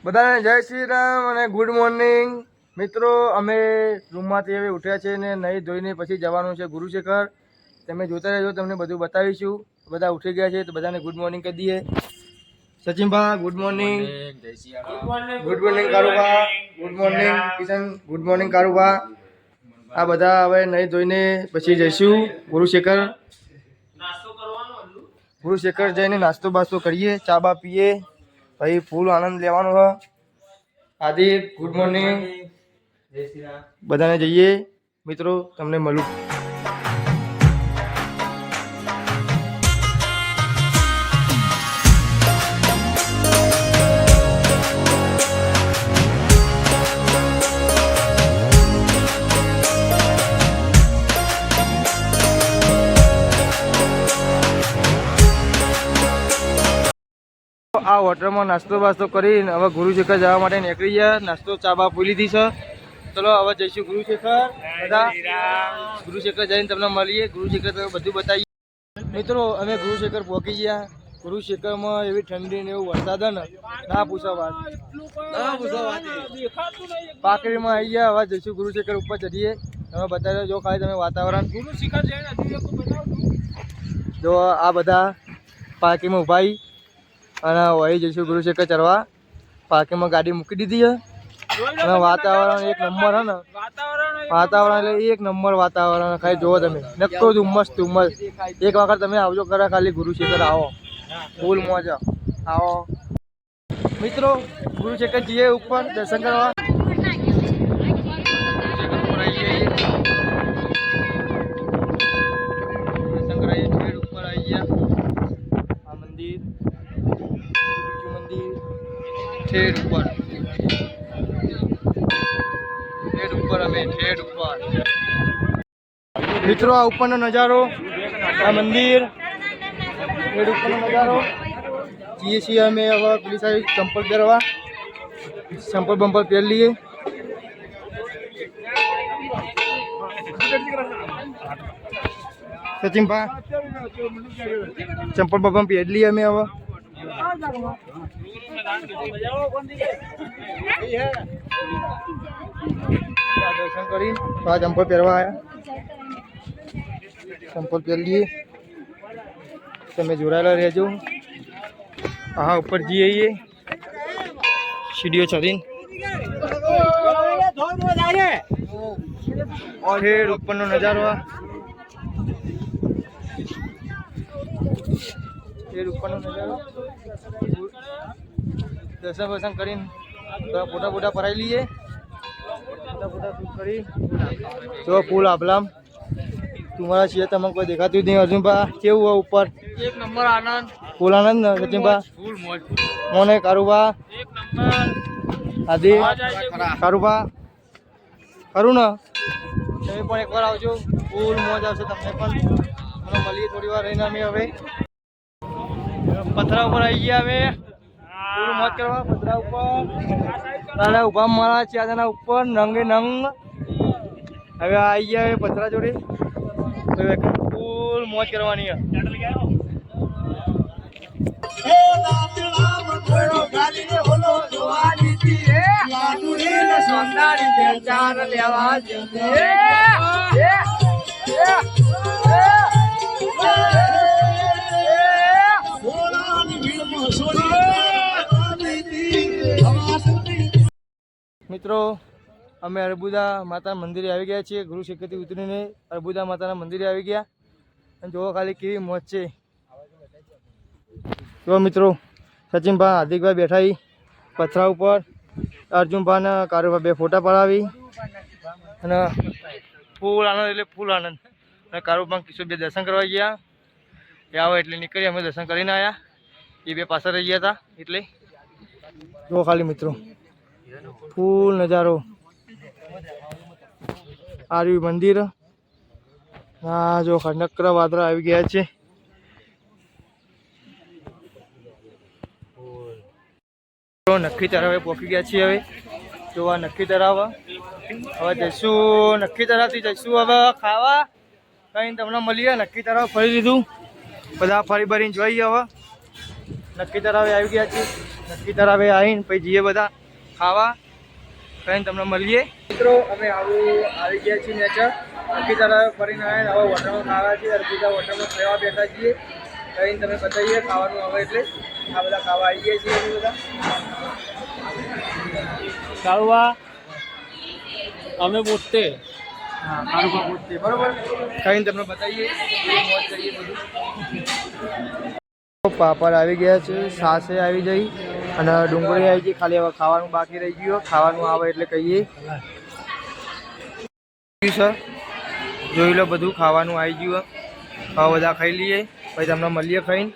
બધાને જય શ્રી રામ અને ગુડ મોર્નિંગ મિત્રો. અમે રૂમમાંથી હવે ઉઠ્યા છે ને નહીં ધોઈને પછી જવાનું છે ગુરુશેખર. તમે જોતા રહેજો, તમને બધું બતાવીશું. બધા ઉઠી ગયા છે તો બધાને ગુડ મોર્નિંગ કહી દઈએ. Sachinbha good morning. Good morning Karubha. Good morning Kishan. Good morning Karubha. આ બધા હવે નહીં ધોઈને પછી જઈશું ગુરુશેખર. ગુરુશેખર જઈને નાસ્તો બાસ્તો કરીએ, ચા બા પીએ, ભાઈ ફૂલ આનંદ લેવાનો છે. Aditya good morning. બધાને જઈએ મિત્રો, તમને મળું. આ હોટલમાં નાસ્તો બાસ્તો કરીને હવે ગુરુશેખર જવા માટે નીકળી ગયા. નાસ્તો ચા બા પી લીધી છે. ચલો હવે જઈશું ગુરુશેખર. બધા ગુરુશેખર જઈને તમને મળીએ. ગુરુશેખર તમે બધું બતાવીએ મિત્રો. અમે ગુરુશેખર પહોંચી ગયા. ગુરુશેખરમાં એવી ઠંડી ને એવું વરસાદ ને ના પૂછો વાત. પાકડીમાં આવી ગયા. હવે જઈશું ગુરુશેખર ઉપર ચડીએ. તમે બતાવી જો ખાલી તમે વાતાવરણ. જો આ બધા પાર્કિંગમાં ઉભાઈ અને વહી જઈશું ગુરુશેખર ચડવા. પાર્કિંગમાં ગાડી મૂકી દીધી છે અને વાતાવરણ એક નંબર હે ને. વાતાવરણ એટલે એક નંબર વાતાવરણ. ખાલી જુઓ તમે, નક્કો જ ઉમસ ઉમસ. એક વખત તમે આવજો ખરા, ખાલી ગુરુશેખર આવો, ફૂલ મોજ આવો મિત્રો. ગુરુશેખર જઈએ ઉપર દર્શન કરવા. દર્શન કરાવીએ ઉપર આવી ગયા. આ મંદિર ઠેઠ ઉપર, ઠેઠ ઉપર અમે ઠેઠ ઉપર મિત્રો. આ ઉપરનો નજારો, આ મંદિર, ઠેઠ ઉપરનો નજારો. જઈએ છીએ અમે હવે પેલી સાઈડ ચંપલ પહેરવા. ચંપલ બંપલ પહેરી લઈએ. સચિનભા ચંપલ બંપલ પહેરી લઈએ અમે હવે. દર્શન કરી આ ચંપલ પહેરવા આવ્યા. ચંપલ પહેરી લઈએ. તમે જોડાયેલા રહેજો. હા ઉપર જઈએ સીડીઓ ચડીને. ઠેઠ ઉપરનો નજારો. ઉપરનો નજારો. દર્શન વર્શન કરીને ફોટા ફોટા પડાવી લઈએ. ફોટા ફોટા શૂટ કરી જો ફૂલ આભલામ તમારા છીએ. તમને કોઈ દેખાતું જ નહીં. અર્જુનભા કેવું હોય ઉપર? એક નંબર આનંદ, ફૂલ આનંદ ને સચિનભા? મોને કારુભા આદિ કારુભા ખરું ને? તમે પણ એકવાર આવજો, ફૂલ મોજ આવશે તમને પણ. મળીએ થોડી વાર રહીને. અમે હવે પથરા ઉપર આવી ગયા. હવે પૂરું મોજ કરવા પથરા ઉપર. દાદા ઉભા મારા 4 જણા ઉપર નંગે નંગ. હવે આવી ગયા હવે પથરા જોડે. ફૂલ મોજ કરવાની. મિત્રો અમે અર્બુદા માતા મંદિરે આવી ગયા છીએ. ગુરુશેખરથી ઉતરીને અર્બુદા માતાના મંદિરે આવી ગયા. અને જોવો ખાલી કેવી મોજ છે. જો મિત્રો સચિનભા હાર્દિકભાઈ બેઠા પથરા ઉપર. અર્જુનભાઈ કારુભા બે ફોટા પડાવી અને ફૂલ આનંદ એટલે ફૂલ આનંદ. અને કારુભા કિશોર બે દર્શન કરવા ગયા. એ આવો એટલે નીકળી. અમે દર્શન કરીને આવ્યા. એ બે પાછળ રહી ગયા હતા એટલે જો ખાલી મિત્રો ફૂલ નજારો. આ રહ્યું મંદિર. હા જો નકર વાદળા આવી ગયા છે. નક્કી તળાવે પહોંચી ગયા છીએ. હવે જોવા નક્કી તળાવ. હવે જઈશું નક્કી તળાવથી જઈશું હવે ખાવા. કઈ તમને મળીએ. નક્કી તળાવ ફરી લીધું. બધા ફરી ભરીને જોઈએ. હવે નક્કી તળાવે આવી ગયા છીએ. નક્કી તળાવે આવીને પછી જઈએ બધા ખાવા. કહીને તમને મળીએ મિત્રો. અમે આવી ગયા છીએ નેચર નક્કી તળાવે ફરીને આવીને હવે હોટલમાં ખાવા છીએ. અર્પિતા હોટલમાં ખાવા બેઠા છીએ. કહીને તમે બતાવીએ ખાવાનું આવે એટલે આ બધા ખાવા આવી ગયા છીએ અમે બધા કાળવા અમે પોતે હા કાળવા પોતે બરોબર. કહીને તમને બતાવીએ મોજ કરીએ બધું. પાપડ આવી ગયા છે, સાસે આવી જઈ અને ડુંગળી આવી ગઈ. ખાલી હવે ખાવાનું બાકી રહી ગયું. ખાવાનું આવે એટલે કહીએ સર જોઈ લો બધું ખાવાનું આવી ગયું. હવે બધા ખાઈ લઈએ પછી તમને મળીએ ખાઈને.